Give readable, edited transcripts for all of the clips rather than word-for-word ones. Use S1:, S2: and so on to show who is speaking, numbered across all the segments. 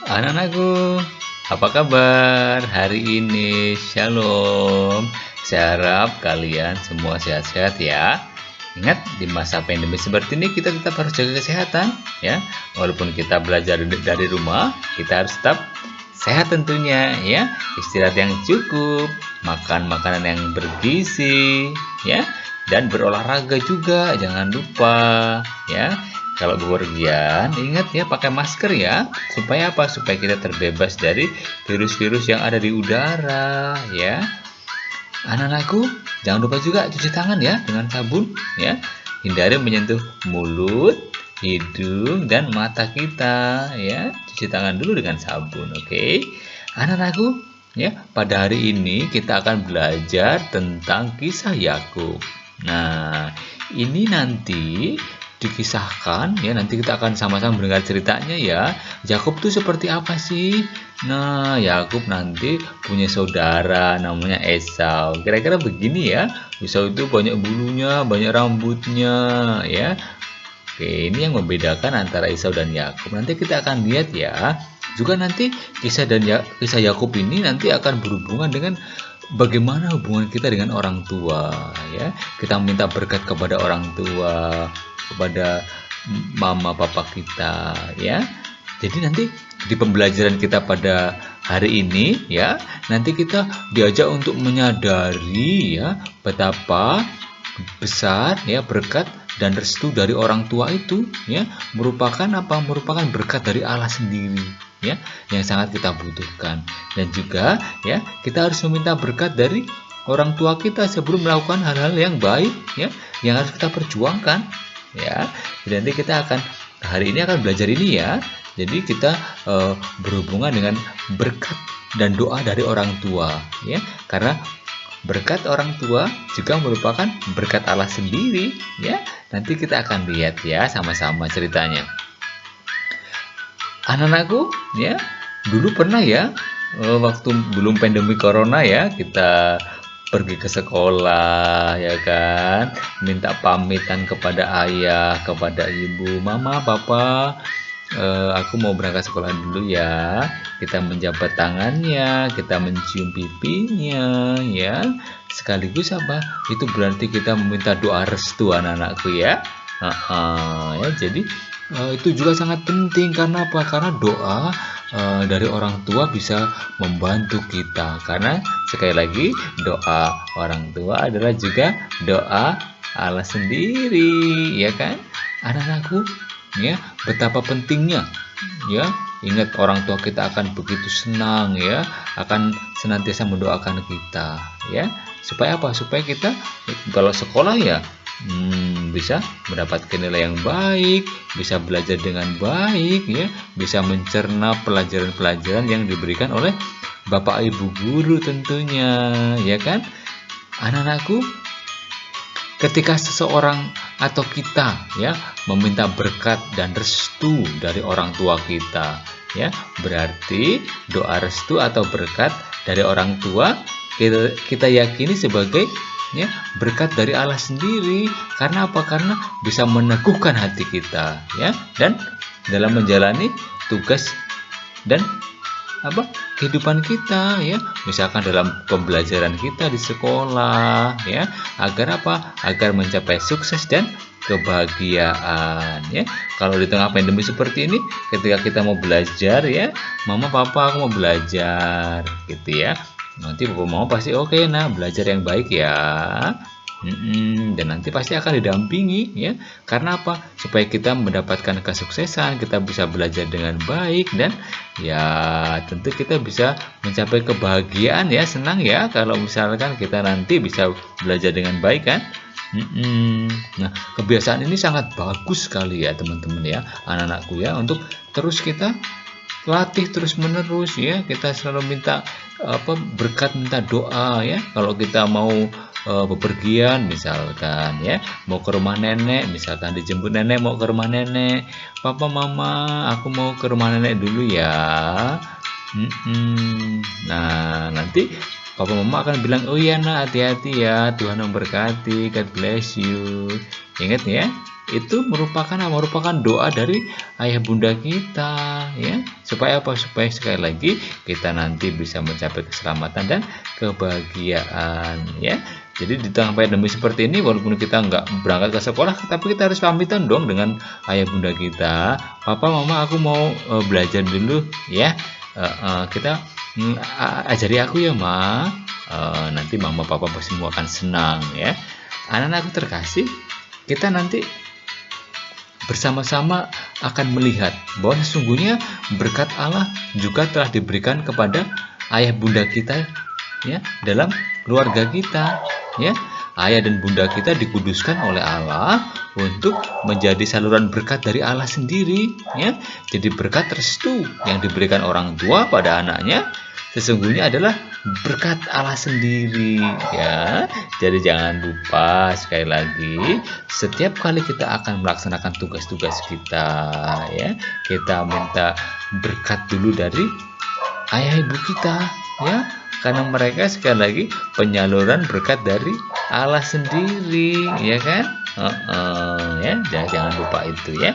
S1: Anak-anakku, apa kabar hari ini? Shalom. Saya harap kalian semua sehat-sehat ya. Ingat, di masa pandemi seperti ini kita tetap harus jaga kesehatan ya. Walaupun kita belajar dari rumah, kita harus tetap sehat tentunya ya. Istirahat yang cukup, makan makanan yang bergizi ya, dan berolahraga juga jangan lupa ya. Kalau bepergian, ingat ya pakai masker ya. Supaya apa? Supaya kita terbebas dari virus-virus yang ada di udara ya. Anak-anakku, jangan lupa juga cuci tangan ya dengan sabun ya. Hindari menyentuh mulut, hidung, dan mata kita ya. Cuci tangan dulu dengan sabun, oke? Anak-anakku, ya, pada hari ini kita akan belajar tentang kisah Yakub. Nah, ini nanti dikisahkan ya, nanti kita akan sama-sama mendengar ceritanya ya. Yakub tuh seperti apa sih? Nah, Yakub nanti punya saudara namanya Esau. Kira-kira begini ya. Esau itu banyak bulunya, banyak rambutnya ya. Oke, ini yang membedakan antara Esau dan Yakub. Nanti kita akan lihat ya. Juga nanti kisah Yakub ini nanti akan berhubungan dengan bagaimana hubungan kita dengan orang tua ya. Kita minta berkat kepada orang tua, kepada mama papa kita ya. Jadi nanti di pembelajaran kita pada hari ini ya, nanti kita diajak untuk menyadari ya betapa besar ya berkat dan restu dari orang tua itu ya, merupakan apa? Merupakan berkat dari Allah sendiri ya, yang sangat kita butuhkan. Dan juga ya, kita harus meminta berkat dari orang tua kita sebelum melakukan hal-hal yang baik ya, yang harus kita perjuangkan ya. Jadi nanti kita akan hari ini akan belajar ini ya. Jadi kita berhubungan dengan berkat dan doa dari orang tua ya, karena berkat orang tua juga merupakan berkat Allah sendiri ya. Nanti kita akan lihat ya sama-sama ceritanya. Anak-anakku ya, dulu pernah ya waktu belum pandemi corona ya, kita pergi ke sekolah ya kan, minta pamitan kepada ayah, kepada ibu, mama, papa, aku mau berangkat sekolah dulu ya. Kita menjabat tangannya, kita mencium pipinya ya. Sekaligus apa? Itu berarti kita meminta doa restu anak-anakku ya. Ya, jadi itu juga sangat penting. Karena apa? Karena doa dari orang tua bisa membantu kita. Karena sekali lagi, doa orang tua adalah juga doa Allah sendiri, ya kan? Anak-anakku, ya, betapa pentingnya ya, ingat orang tua kita akan begitu senang ya, akan senantiasa mendoakan kita ya. Supaya apa? Supaya kita kalau sekolah ya bisa mendapatkan nilai yang baik, bisa belajar dengan baik ya, bisa mencerna pelajaran-pelajaran yang diberikan oleh Bapak Ibu guru tentunya, ya kan? Anak-anakku, ketika seseorang atau kita ya meminta berkat dan restu dari orang tua kita ya, berarti doa restu atau berkat dari orang tua kita yakini sebagai ya berkat dari Allah sendiri. Karena apa? Karena bisa meneguhkan hati kita ya, dan dalam menjalani tugas dan apa kehidupan kita ya, misalkan dalam pembelajaran kita di sekolah ya, agar apa? Agar mencapai sukses dan kebahagiaan ya. Kalau di tengah pandemi seperti ini, ketika kita mau belajar ya, mama papa aku mau belajar gitu ya, nanti papa mama pasti oke, nah belajar yang baik ya. Dan nanti pasti akan didampingi ya. Karena apa? Supaya kita mendapatkan kesuksesan, kita bisa belajar dengan baik, dan ya tentu kita bisa mencapai kebahagiaan ya, senang ya kalau misalkan kita nanti bisa belajar dengan baik kan. Nah, kebiasaan ini sangat bagus sekali ya teman-teman ya, anak-anakku ya, untuk terus kita latih terus menerus ya. Kita selalu minta berkat, minta doa ya. Kalau kita mau bepergian misalkan ya, mau ke rumah nenek, misalkan dijemput nenek, mau ke rumah nenek, papa mama aku mau ke rumah nenek dulu ya. Nah, nanti papa mama akan bilang, oh iya nak, hati-hati ya, Tuhan memberkati, God bless you. Ingat ya. itu merupakan doa dari ayah bunda kita, ya. Supaya apa? Supaya sekali lagi kita nanti bisa mencapai keselamatan dan kebahagiaan, ya. Jadi di tengah pandemi seperti ini, walaupun kita nggak berangkat ke sekolah, tapi kita harus pamitan dong dengan ayah bunda kita. Papa, mama, aku mau belajar dulu, ya. Kita ajari aku ya, ma. Nanti mama papa pasti semua akan senang, ya. Anak-anakku terkasih, kita nanti bersama-sama akan melihat bahwa sesungguhnya berkat Allah juga telah diberikan kepada ayah bunda kita, ya, dalam keluarga kita, ya. Ayah dan bunda kita dikuduskan oleh Allah untuk menjadi saluran berkat dari Allah sendiri, ya. Jadi berkat restu yang diberikan orang tua pada anaknya sesungguhnya adalah berkat Allah sendiri, ya. Jadi jangan lupa, sekali lagi, setiap kali kita akan melaksanakan tugas-tugas kita, ya, kita minta berkat dulu dari ayah ibu kita, ya, karena mereka sekali lagi penyaluran berkat dari Allah sendiri, ya kan? Ya, jangan lupa itu, ya.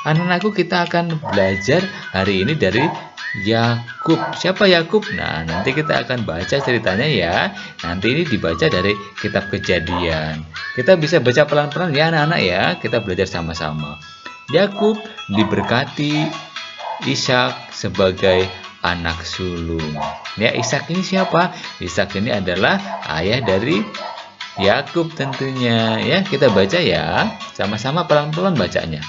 S1: Anak-anakku, kita akan belajar hari ini dari Yakub. Siapa Yakub? Nah, nanti kita akan baca ceritanya, ya. Nanti ini dibaca dari kitab Kejadian. Kita bisa baca pelan-pelan, ya anak-anak, ya. Kita belajar sama-sama. Yakub diberkati Ishak sebagai anak sulung. Ya, Ishak ini siapa? Ishak ini adalah ayah dari Yakub tentunya, ya. Kita baca, ya. Sama-sama pelan-pelan bacanya.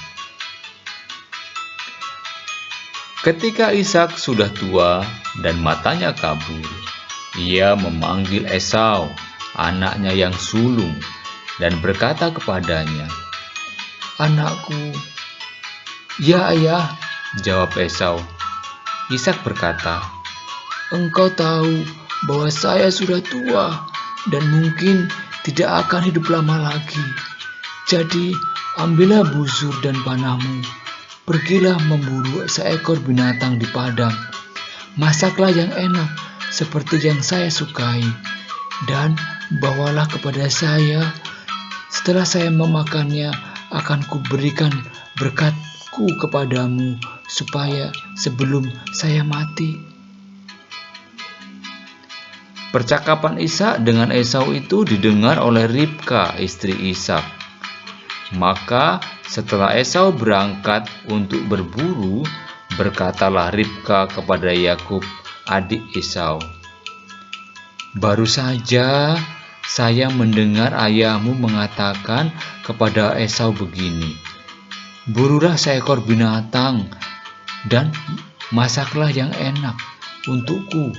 S1: Ketika Ishak sudah tua dan matanya kabur, ia memanggil Esau, anaknya yang sulung, dan berkata kepadanya, "Anakku." "Ya, ayah," jawab Esau. Ishak berkata, "Engkau tahu bahwa saya sudah tua dan mungkin tidak akan hidup lama lagi. Jadi ambillah busur dan panahmu. Pergilah memburu seekor binatang di padang. Masaklah yang enak seperti yang saya sukai, dan bawalah kepada saya. Setelah saya memakannya, akan kuberikan berkatku kepadamu, supaya sebelum saya mati." Percakapan Ishak dengan Esau itu didengar oleh Ribka, istri Ishak. Maka setelah Esau berangkat untuk berburu, berkatalah Ribka kepada Yakub, adik Esau, "Baru saja saya mendengar ayahmu mengatakan kepada Esau begini, 'Burulah seekor binatang dan masaklah yang enak untukku.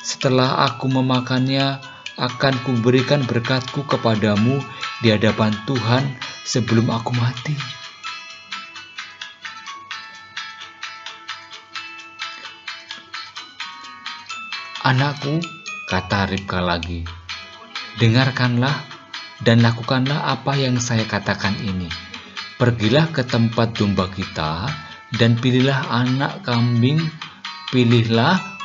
S1: Setelah aku memakannya, akan kuberikan berkatku kepadamu di hadapan Tuhan sebelum aku mati.'" "Anakku," kata Ribka lagi, "dengarkanlah dan lakukanlah apa yang saya katakan ini. Pergilah ke tempat domba kita dan pilihlah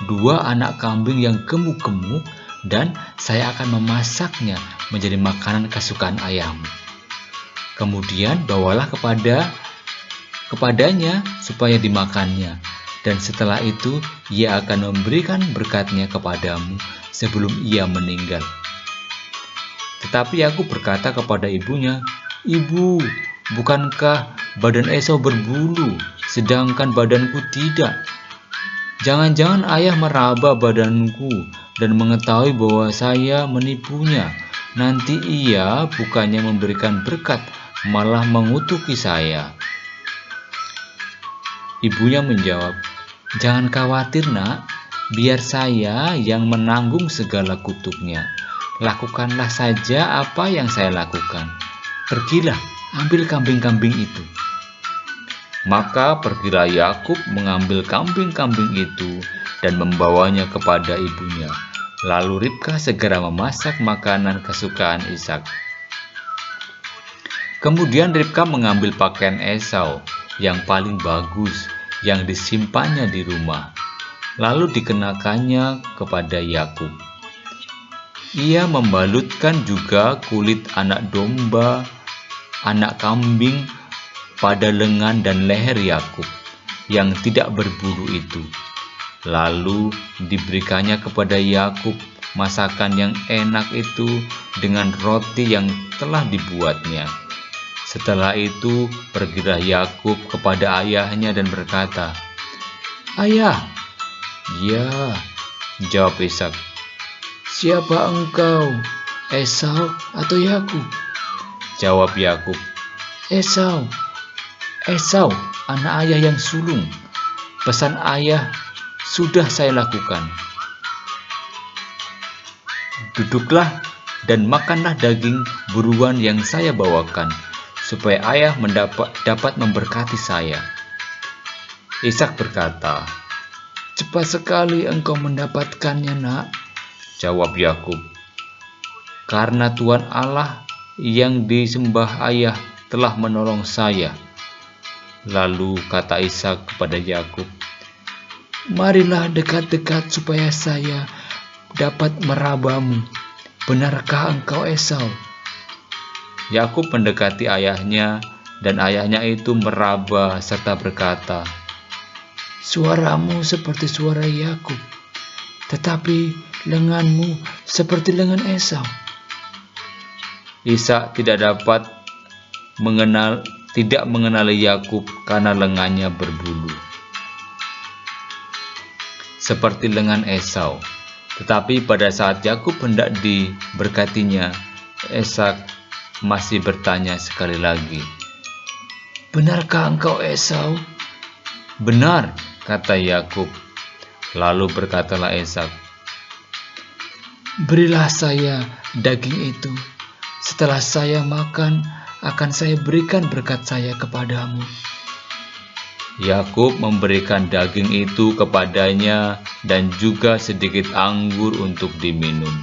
S1: 2 anak kambing yang gemuk-gemuk, dan saya akan memasaknya menjadi makanan kesukaan ayahmu. Kemudian bawalah kepadanya supaya dimakannya, dan setelah itu ia akan memberikan berkatnya kepadamu sebelum ia meninggal." Tetapi aku berkata kepada ibunya, "Ibu, bukankah badan Esau berbulu, sedangkan badanku tidak? Jangan-jangan ayah meraba badanku dan mengetahui bahwa saya menipunya. Nanti ia bukannya memberikan berkat, malah mengutuki saya." Ibunya menjawab, "Jangan khawatir, nak. Biar saya yang menanggung segala kutuknya. Lakukanlah saja apa yang saya lakukan. Pergilah, ambil kambing-kambing itu." Maka pergilah Yakub mengambil kambing-kambing itu dan membawanya kepada ibunya. Lalu Ribka segera memasak makanan kesukaan Ishak. Kemudian Ribka mengambil pakaian Esau yang paling bagus yang disimpannya di rumah, lalu dikenakannya kepada Yakub. Ia membalutkan juga kulit anak domba, anak kambing, pada lengan dan leher Yakub yang tidak berbulu itu. Lalu diberikannya kepada Yakub masakan yang enak itu dengan roti yang telah dibuatnya. Setelah itu pergilah Yakub kepada ayahnya dan berkata, "Ayah." "Ya," jawab Ishak. "Siapa engkau, Esau atau Yakub?" Jawab Yakub, "Esau. Esau, anak ayah yang sulung. Pesan ayah sudah saya lakukan. Duduklah dan makanlah daging buruan yang saya bawakan, supaya ayah dapat memberkati saya." Ishak berkata, "Cepat sekali engkau mendapatkannya, nak." Jawab Yakub, "Karena Tuhan Allah yang disembah ayah telah menolong saya." Lalu kata Ishak kepada Yakub, "Marilah dekat-dekat supaya saya dapat merabamu. Benarkah engkau Esau?" Yakub mendekati ayahnya, dan ayahnya itu meraba serta berkata, "Suaramu seperti suara Yakub, tetapi lenganmu seperti lengan Esau." Ishak tidak mengenali Yakub karena lengannya berbulu seperti lengan Esau. Tetapi pada saat Yakub hendak diberkatinya, Ishak masih bertanya sekali lagi, "Benarkah engkau Esau?" "Benar," kata Yakub. Lalu berkatalah Ishak, "Berilah saya daging itu. Setelah saya makan, akan saya berikan berkat saya kepadamu." Yakub memberikan daging itu kepadanya dan juga sedikit anggur untuk diminum.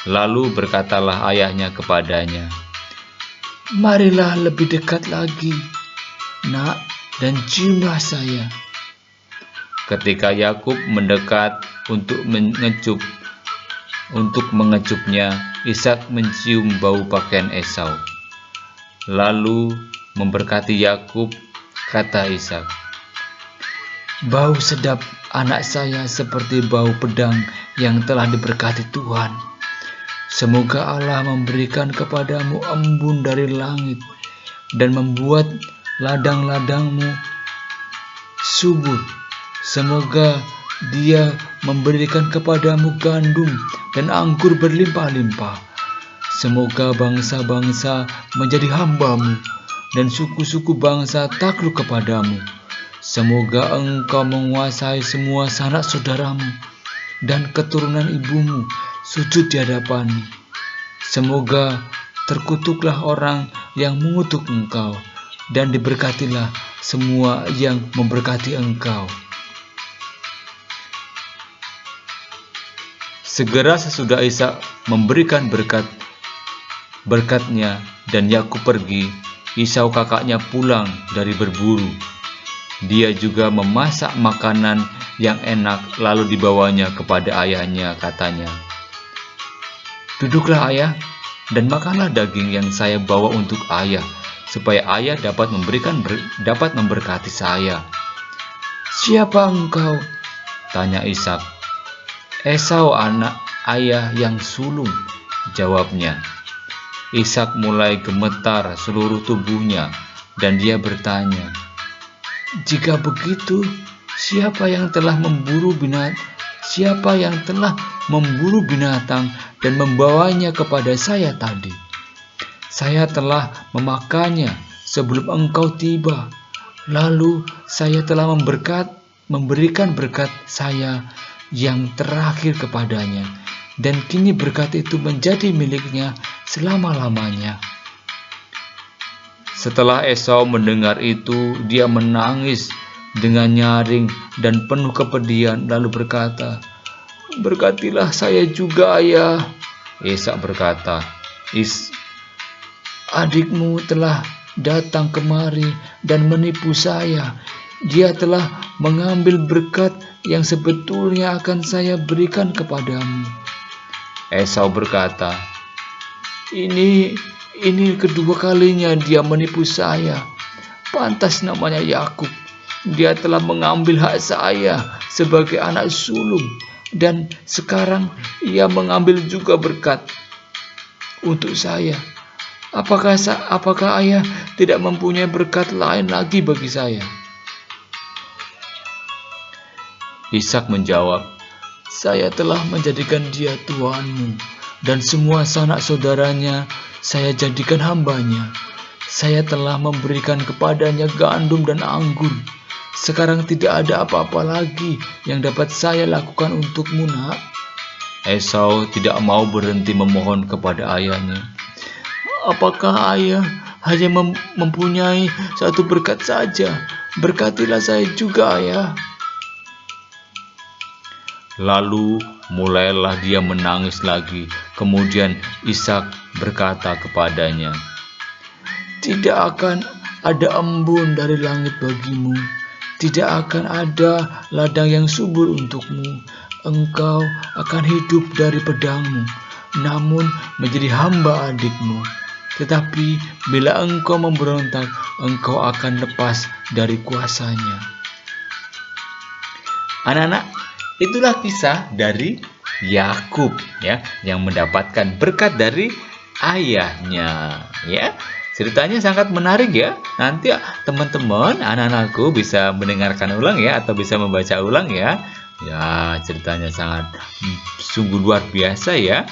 S1: Lalu berkatalah ayahnya kepadanya, "Marilah lebih dekat lagi, nak, dan ciumlah saya." Ketika Yakub mendekat untuk mengecupnya, Ishak mencium bau pakaian Esau. Lalu memberkati Yakub, kata Ishak, "Bau sedap anak saya seperti bau pedang yang telah diberkati Tuhan. Semoga Allah memberikan kepadamu embun dari langit dan membuat ladang-ladangmu subur. Semoga Dia memberikan kepadamu gandum dan anggur berlimpah-limpah. Semoga bangsa-bangsa menjadi hamba-Mu dan suku-suku bangsa takluk kepadamu. Semoga engkau menguasai semua sanak saudaramu dan keturunan ibumu sujud di hadapanmu. Semoga terkutuklah orang yang mengutuk engkau, dan diberkatilah semua yang memberkati engkau." Segera sesudah Ishak memberikan berkatnya dan Yakub pergi, Esau kakaknya pulang dari berburu. Dia juga memasak makanan yang enak, lalu dibawanya kepada ayahnya, katanya, "Duduklah ayah, dan makanlah daging yang saya bawa untuk ayah, supaya ayah dapat memberkati saya." "Siapa engkau?" tanya Ishak. "Esau, anak ayah yang sulung," jawabnya. Ishak mulai gemetar seluruh tubuhnya, dan dia bertanya, "Jika begitu, siapa yang telah memburu binatang dan membawanya kepada saya tadi? Saya telah memakannya sebelum engkau tiba. Lalu saya telah memberikan berkat saya yang terakhir kepadanya, dan kini berkat itu menjadi miliknya selama-lamanya." Setelah Esau mendengar itu, dia menangis dengan nyaring dan penuh kepedihan, lalu berkata, "Berkatilah saya juga, ayah." Ishak berkata, "Adikmu telah datang kemari dan menipu saya. Dia telah mengambil berkat yang sebetulnya akan saya berikan kepadamu." Esau berkata, Ini kedua kalinya dia menipu saya. pantas namanya Yakub. Dia telah mengambil hak saya sebagai anak sulung, dan sekarang ia mengambil juga berkat untuk saya. Apakah ayah tidak mempunyai berkat lain lagi bagi saya? Ishak menjawab, saya telah menjadikan dia tuanmu, dan semua sanak saudaranya saya jadikan hambanya. Saya telah memberikan kepadanya gandum dan anggur. Sekarang tidak ada apa-apa lagi yang dapat saya lakukan untukmu, nak. Esau tidak mau berhenti memohon kepada ayahnya. Apakah ayah hanya mempunyai satu berkat saja? Berkatilah saya juga, ayah. Lalu mulailah dia menangis lagi. Kemudian Ishak berkata kepadanya, tidak akan ada embun dari langit bagimu. Tidak akan ada ladang yang subur untukmu. Engkau akan hidup dari pedangmu, namun menjadi hamba adikmu. Tetapi bila engkau memberontak, engkau akan lepas dari kuasanya. Anak-anak, itulah kisah dari Yakub ya, yang mendapatkan berkat dari ayahnya ya. Ceritanya sangat menarik ya. Nanti teman-teman, anak-anakku bisa mendengarkan ulang ya, atau bisa membaca ulang ya. Ya, ceritanya sangat sungguh luar biasa ya.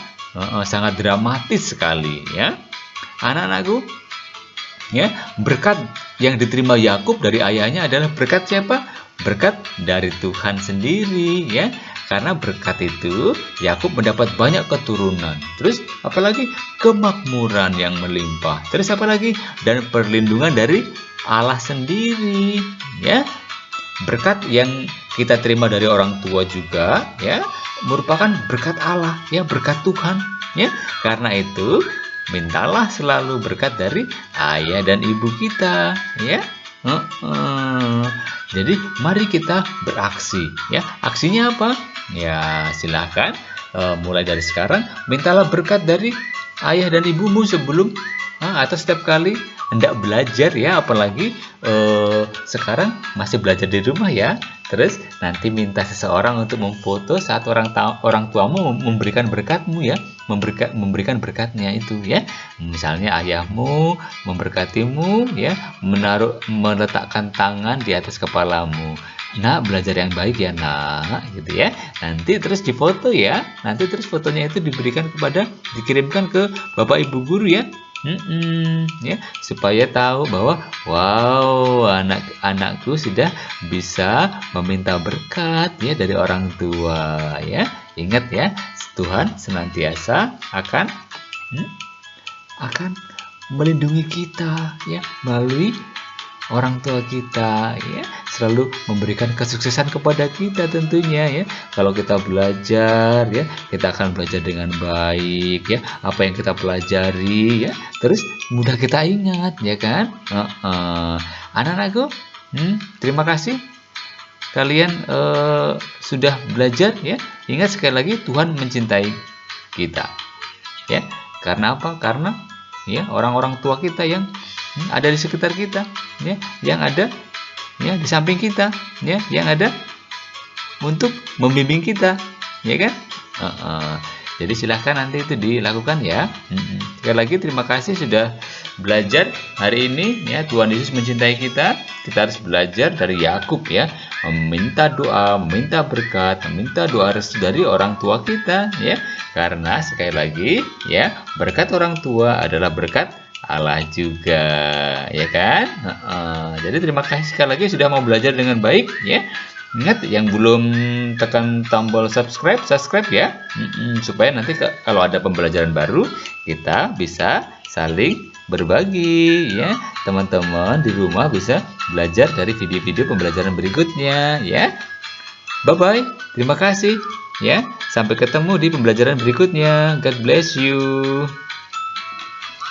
S1: Sangat dramatis sekali ya. Anak-anakku, ya, berkat yang diterima Yakub dari ayahnya adalah berkat siapa? Berkat dari Tuhan sendiri ya. Karena berkat itu Yakub mendapat banyak keturunan. Terus apalagi kemakmuran yang melimpah. Terus apalagi dan perlindungan dari Allah sendiri ya. Berkat yang kita terima dari orang tua juga ya merupakan berkat Allah ya, berkat Tuhan ya. Karena itu mintalah selalu berkat dari ayah dan ibu kita ya. Jadi mari kita beraksi ya. Aksinya apa? Ya silakan mulai dari sekarang mintalah berkat dari ayah dan ibumu sebelum atau setiap kali hendak belajar ya, apalagi sekarang masih belajar di rumah ya. Terus nanti minta seseorang untuk memfoto saat orang tuamu memberikan berkatmu ya, memberikan berkatnya itu ya. Misalnya ayahmu memberkatimu ya, meletakkan tangan di atas kepalamu. Nak, belajar yang baik ya nak, gitu ya. Nanti terus difoto ya. Nanti terus fotonya itu dikirimkan ke bapak ibu guru ya. Ya, supaya tahu bahwa wow, anak-anakku sudah bisa meminta berkat ya dari orang tua ya. Ingat ya, Tuhan senantiasa akan melindungi kita ya melalui orang tua kita ya, selalu memberikan kesuksesan kepada kita tentunya ya. Kalau kita belajar ya, kita akan belajar dengan baik ya, apa yang kita pelajari ya, terus mudah kita ingat ya kan. Anak-anakku, terima kasih kalian sudah belajar ya. Ingat sekali lagi, Tuhan mencintai kita ya. Karena apa? Karena ya orang-orang tua kita yang ada di sekitar kita ya, yang ada ya di samping kita ya, yang ada untuk membimbing kita ya kan. Jadi silahkan nanti itu dilakukan ya. Sekali lagi terima kasih sudah belajar hari ini ya. Tuhan Yesus mencintai kita. Kita harus belajar dari Yakub ya, meminta doa, meminta berkat, meminta doa restu dari orang tua kita ya. Karena sekali lagi ya, berkat orang tua adalah berkat Allah juga ya kan. Jadi terima kasih sekali lagi sudah mau belajar dengan baik ya. Ingat, yang belum tekan tombol subscribe ya, supaya nanti kalau ada pembelajaran baru kita bisa saling berbagi ya. Teman-teman di rumah bisa belajar dari video-video pembelajaran berikutnya ya. Bye bye, terima kasih ya. Sampai ketemu di pembelajaran berikutnya. God bless you.